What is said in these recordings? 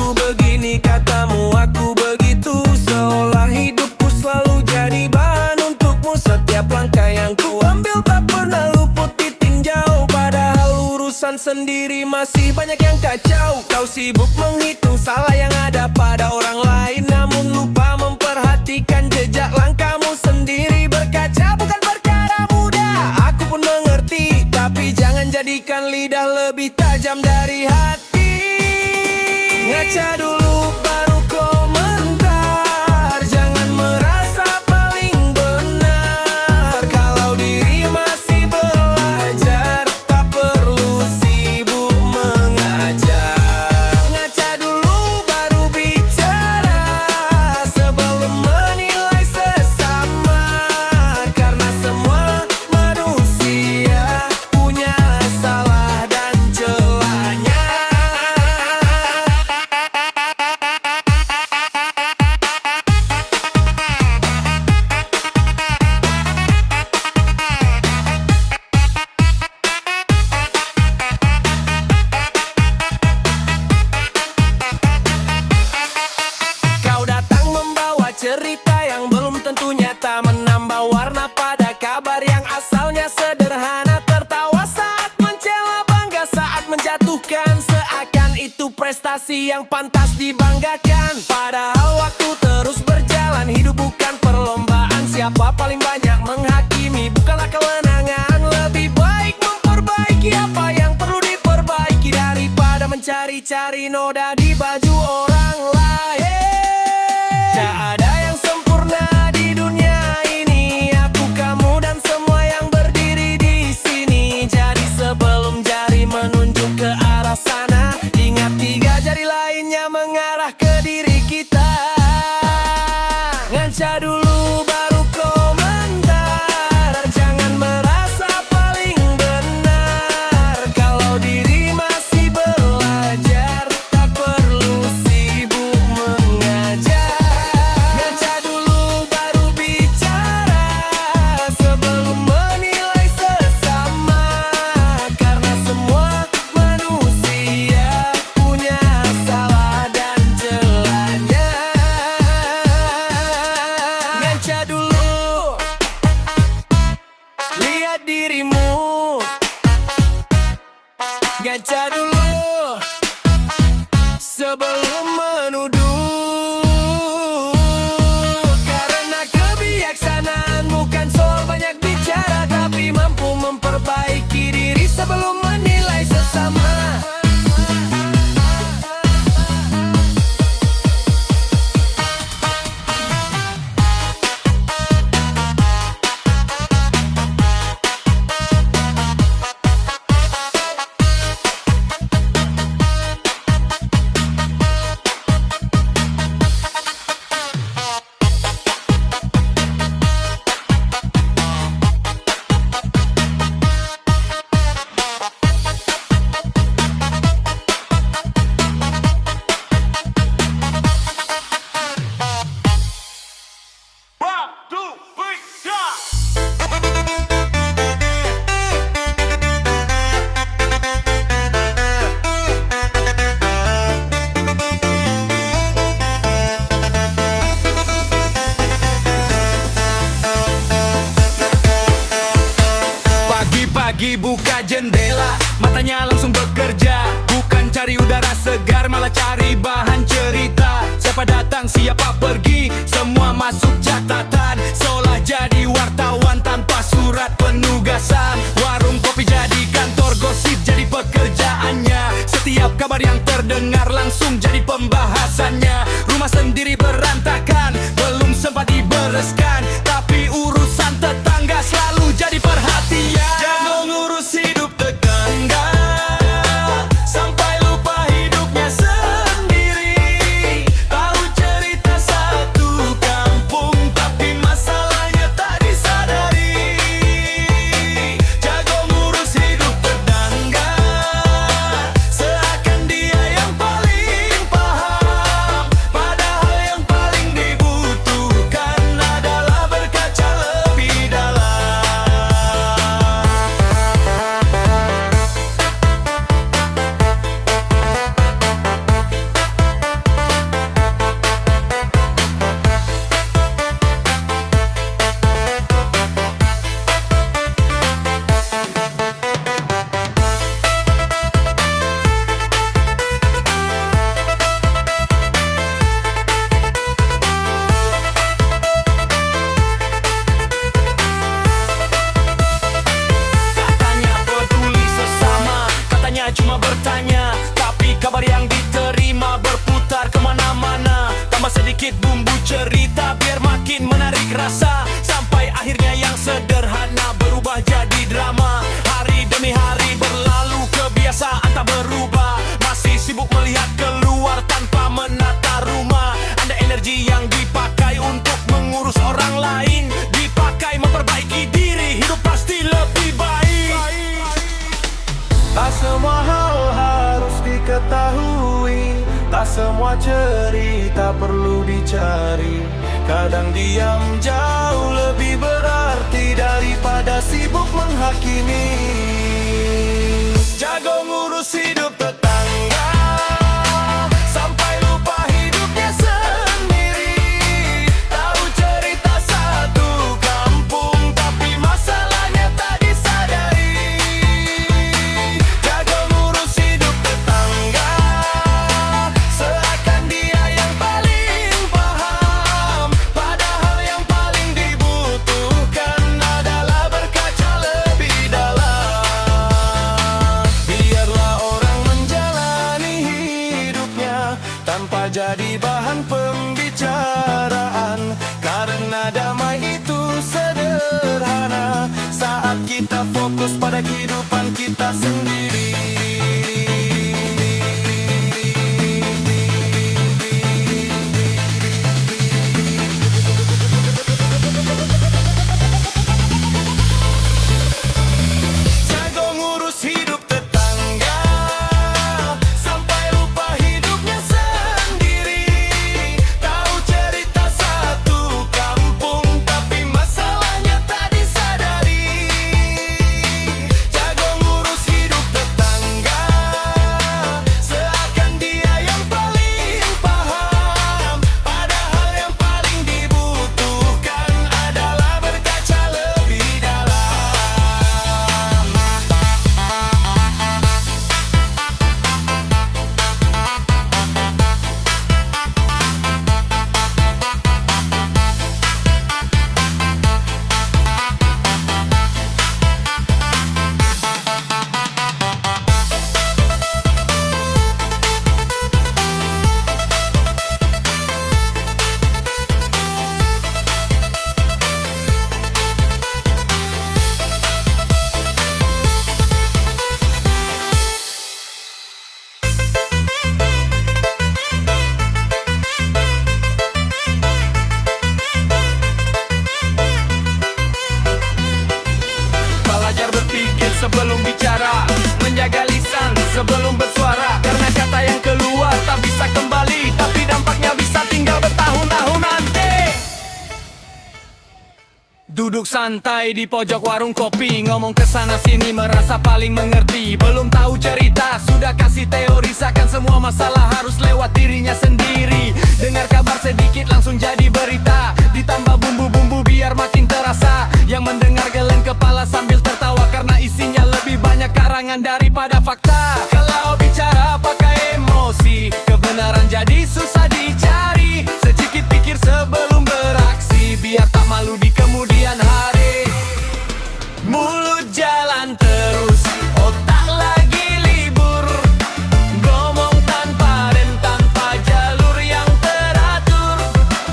Aku begini katamu, aku begitu. Seolah hidupku selalu jadi bahan untukmu. Setiap langkah yang ku ambil tak pernah luput ditinjau. Padahal urusan sendiri masih banyak yang kacau. Kau sibuk menghitung salah yang ada pada orang lain, namun lupa memperhatikan jejak langkahmu sendiri. Berkaca bukan perkara mudah, aku pun mengerti. Tapi jangan jadikan lidah lebih tajam dari hati. Ngaca dulu baru komentar. Jangan merasa paling benar. Kalau diri masih belajar, tak perlu sibuk mengajar. Ngaca dulu baru bicara, sebelum menilai sesama. Karena semua manusia punya salah dan celahnya. Kau datang membawa cerita yang belum tentu nyata, menambah warna pada kabar yang asalnya sederhana. Tertawa saat mencela, bangga saat menjatuhkan, seakan itu prestasi yang pantas dibanggakan. Padahal waktu terus berjalan, hidup bukan perlombaan. Siapa paling banyak menghakimi bukanlah kewenangan. Lebih baik memperbaiki apa yang perlu diperbaiki, daripada mencari-cari noda di baju orang lain. Tak ada yang sempurna di dunia ini. Aku, kamu, dan semua yang berdiri di sini. Jadi sebelum jari menunjuk ke arah sana, ingat tiga jari lainnya mengarah ke diri kita. Ngaca dulu baru komentar. Jangan merasa paling benar. Kalau diri masih belajar, tak perlu sibuk mengajar. Ngaca dulu baru bicara, sebelum menilai sesama. Karena semua manusia punya salah dan celahnya. Ngaca dulu, lihat dirimu. Ngaca dulu sebelum menuduh. Karena kebijaksanaan bukan soal banyak bicara, tapi mampu memperbaiki diri sebelum menilai sesama. Pagi-pagi buka jendela, matanya langsung bekerja. Bukan cari udara segar, malah cari bahan cerita. Siapa datang, siapa pergi, semua masuk catatan. Seolah jadi wartawan tanpa surat penugasan. Warung kopi jadi kantor, gosip jadi pekerjaannya. Setiap kabar yang terdengar langsung jadi pembahasannya. Rumah sendiri berantakan, belum sempat dibereskan, tapi urusan tetangga selalu jadi perhatian. Jago ngurus hidup tetangga, sampai lupa hidupnya sendiri. Tahu cerita satu kampung, tapi masalahnya tak disadari. Jago ngurus hidup tetangga, seakan dia yang paling paham, padahal yang paling dibutuhkan semua cerita perlu dicari. Kadang diam jauh lebih berarti daripada sibuk menghakimi. Jago ngurus hidup tetangga sampai lupa hidupnya sendiri. Tahu cerita satu kampung tapi masalahnya tak disadari. Jago ngurus hidup tetangga seakan dia yang paling paham, padahal yang paling dibutuhkan adalah berkaca lebih dalam. Biarlah orang menjalani hidupnya tanpa jadi bahan pembicaraan, karena damai itu sederhana saat kita fokus pada kehidupan kita sendiri. Jago ngurus hidup tetangga sampai lupa hidupnya sendiri. Tahu cerita satu kampung tapi masalahnya tak disadari. Jago ngurus hidup tetangga seakan dia yang paling paham, padahal yang paling dibutuhkan adalah berkaca lebih dalam. Belajar berpikir sebelum bicara, menjaga lisan sebelum bersuara, karena kata yang keluar tak bisa kembali, tapi dampaknya bisa tinggal bertahun-tahun nanti. Duduk santai di pojok warung kopi, ngomong kesana sini merasa paling mengerti. Belum tahu cerita, sudah kasih teori, seakan semua masalah harus lewat dirinya sendiri. Dengar kabar sedikit langsung jadi berita, ditambah bumbu-bumbu biar makin terasa. Yang mendengar geleng kepala sambil tertawa, karena isinya lebih banyak karangan daripada fakta. Kalau bicara pakai emosi, kebenaran jadi susah dicari. Sedikit pikir sebelum beraksi, biar tak malu di kemudian hari. Mulut jalan terus, otak lagi libur. Ngomong tanpa rem, tanpa jalur yang teratur.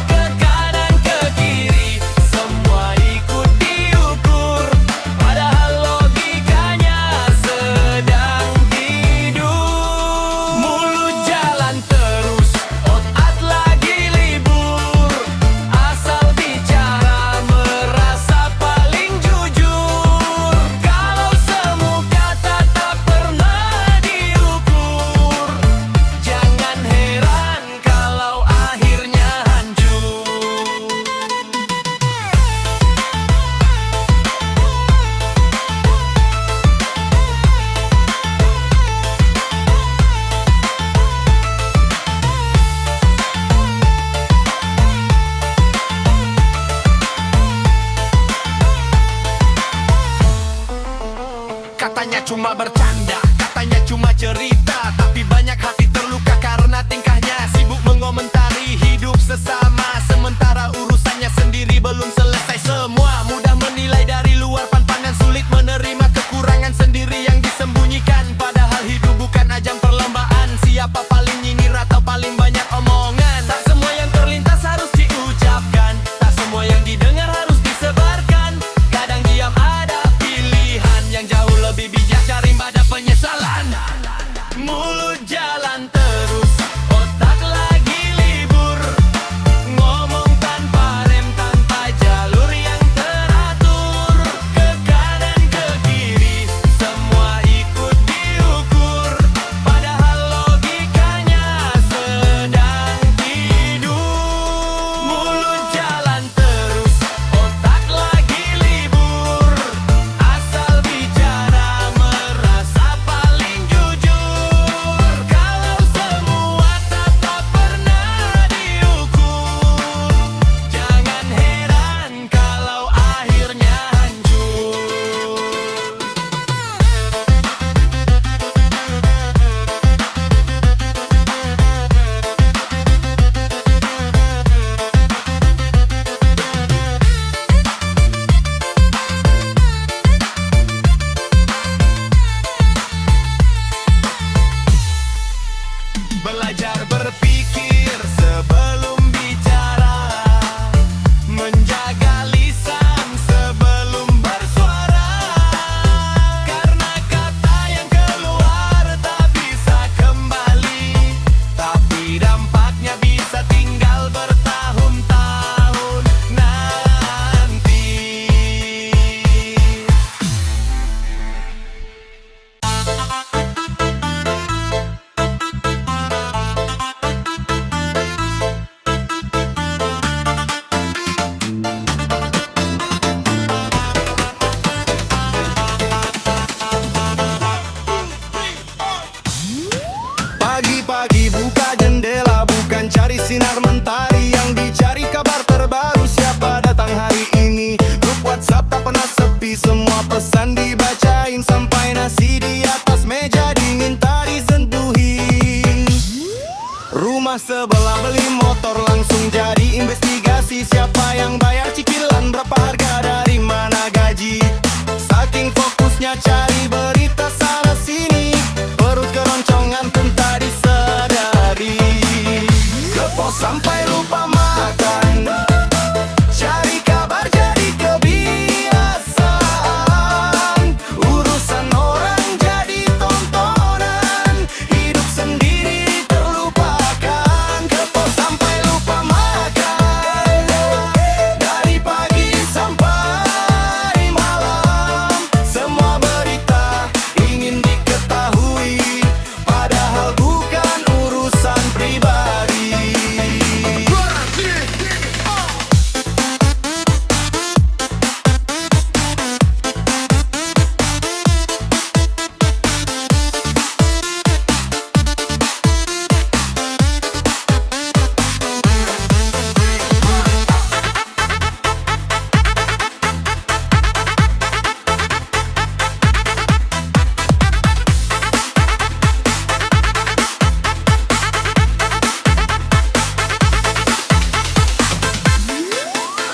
Ke kanan ke kiri, semua ikut diukur, padahal logikanya sedang tidur. Mulut jalan terus, otak lagi libur. Asal bicara merasa paling jujur. Kalau semua kata tak pernah diukur, jangan heran kalau akhirnya hancur. Katanya cuma bercanda, katanya cuma cerita, tapi banyak hati terluka karena tingkahnya sibuk mengomentari hidup sesama, sementara urusannya sendiri belum selesai. Semua mudah menilai dari luar, pandangan sulit menerima kekurangan sendiri yang disembunyikan. Padahal hidup bukan ajang perlombaan, siapa paling nyinyir atau paling banyak omongan. Tak semua yang terlintas harus diucapkan, tak semua yang didengar harus disebarkan. Kadang diam ada pilihan yang jauh lebih bijak, cari pada penyesalan. sinar mentari yang dicari kabar terbaru. Siapa datang hari ini? Grup WhatsApp tak pernah sepi, semua pesan dibacain sampai nasi di atas meja dingin tak disentuhin. Rumah sebelah beli motor langsung jadi investigasi. Siapa yang bayar cicilan, berapa harga, dari mana gaji. Saking fokusnya cari berita sana sini, perut keroncongan pun tak disadari. Ke pos sampai lupa makan, cari kabar jadi kebiasaan. Urusan orang jadi tontonan, hidup sendiri terlupakan. Ke pos sampai lupa makan, dari pagi sampai malam. Semua berita ingin diketahui, padahal bukan urusan pribadi.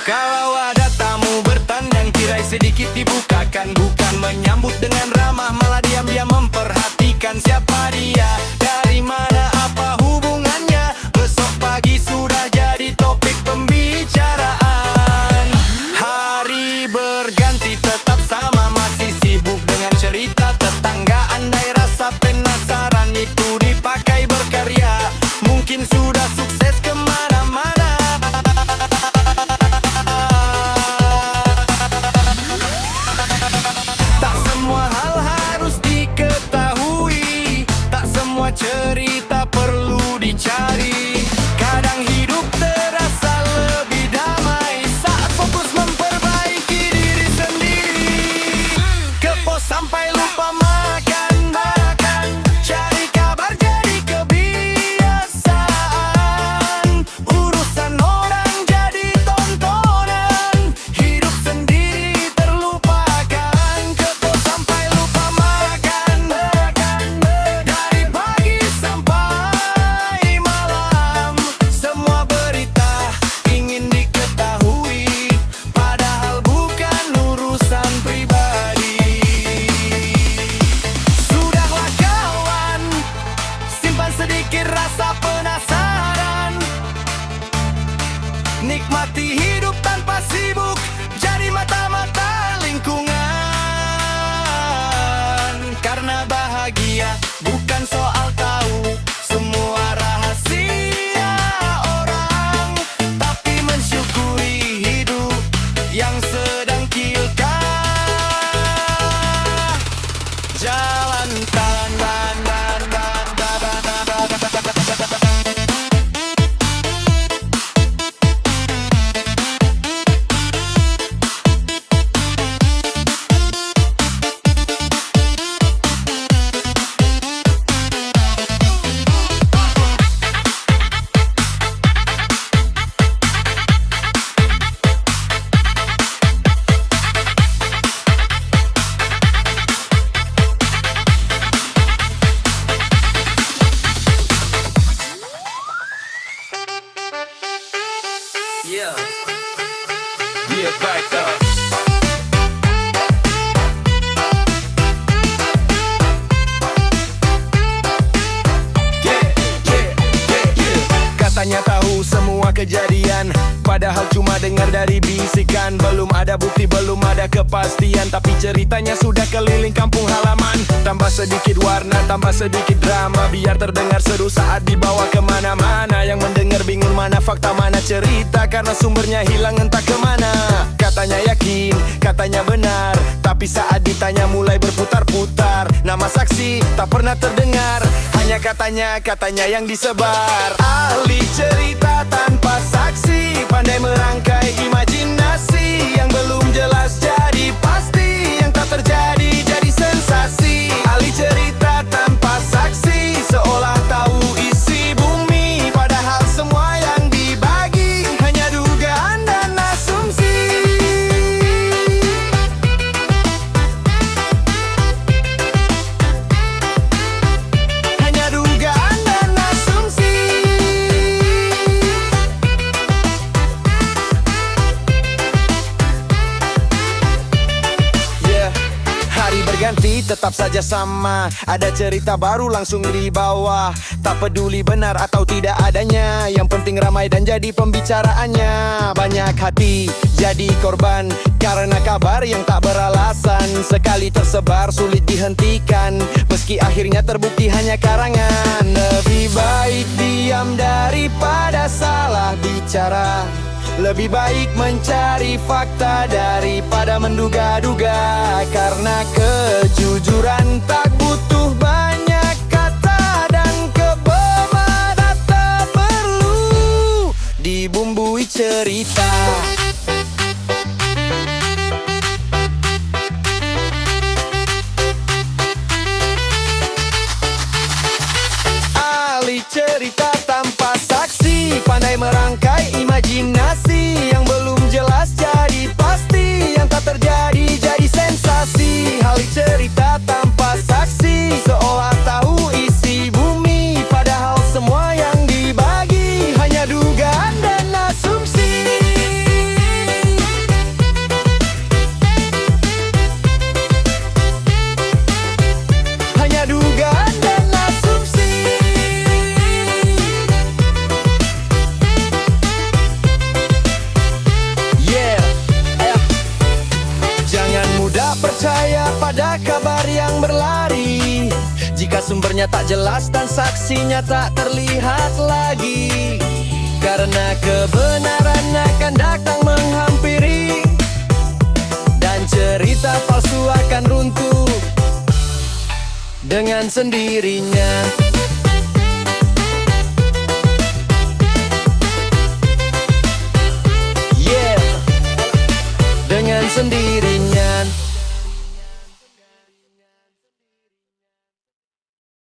Kalau ada tamu bertandang, tirai sedikit dibukakan. Bukan menyambut dengan ramah, malah diam-diam memperhatikan. Siapa dia, dari mana, apa hubungannya. Besok pagi sudah jadi topik pembicaraan. Hari berganti tetap sama, masih sibuk dengan cerita tetangga. Andai rasa penasaran itu dipakai berkarya, mungkin sudah sukses kemana-mana. Tak semua hal harus diketahui, tak semua cerita perlu dicari. Kadang hidup terasa lebih damai saat fokus memperbaiki diri sendiri. Ke pos sampai lupa makan, cari kabar jadi kebiasaan. Urusan orang jadi tontonan, hidup sendiri terlupakan. Ke pos sampai lupa makan, dari pagi sampai malam. Semua berita ingin diketahui, padahal bukan urusan pribadi. Sudahlah kawan, simpan sedikit rasa penasaran. Nikmati hidup tanpa sibuk, jadi mata-mata lingkungan. Karena bahagia bukan soal tahu semua rahasia orang, tapi mensyukuri hidup yang sedang kita jalankan. Yeah, back up. Katanya tahu semua kejadian, padahal cuma dengar dari bisikan. Belum ada bukti, belum ada kepastian, tapi ceritanya sudah keliling kampung halaman. Tambah sedikit warna, tambah sedikit drama, biar terdengar seru saat dibawa kemana-mana. Yang mendengar bingung mana fakta, mana cerita, karena sumbernya hilang entah kemana. Katanya yakin, katanya benar, tapi saat ditanya mulai berputar-putar. Nama saksi tak pernah terdengar, hanya katanya yang disebar. Ahli cerita tanpa saksi, pandai merangkai imajinasi. Yang belum jelas jadi pasti, yang tak terjadi jadi sensasi. Ahli cerita tanpa saksi, seolah tahu isi bumi, padahal semua yang tapi tetap saja sama. Ada cerita baru langsung dibawa. Tak peduli benar atau tidak adanya, yang penting ramai dan jadi pembicaraannya. Banyak hati jadi korban karena kabar yang tak beralasan. Sekali tersebar sulit dihentikan, meski akhirnya terbukti hanya karangan. Lebih baik diam daripada salah bicara. Lebih baik mencari fakta daripada menduga-duga. Karena kejujuran tak butuh banyak kata, dan kebohongan tak perlu dibumbui cerita. Ahli cerita tanpa saksi, pandai merangkai imajinasi. Yang belum jelas jadi pasti, yang tak terjadi jadi sensasi. Ahli cerita tanpa saksi, seolah tahu isi bumi, padahal semua yang dibagi hanya dugaan dan asumsi. Hanya dugaan dan asumsi. Jangan mudah percaya pada kabar yang berlari jika sumbernya tak jelas dan saksinya tak terlihat lagi. Karena kebenaran akan datang menghampiri, dan cerita palsu akan runtuh dengan sendirinya. Dengan sendiri.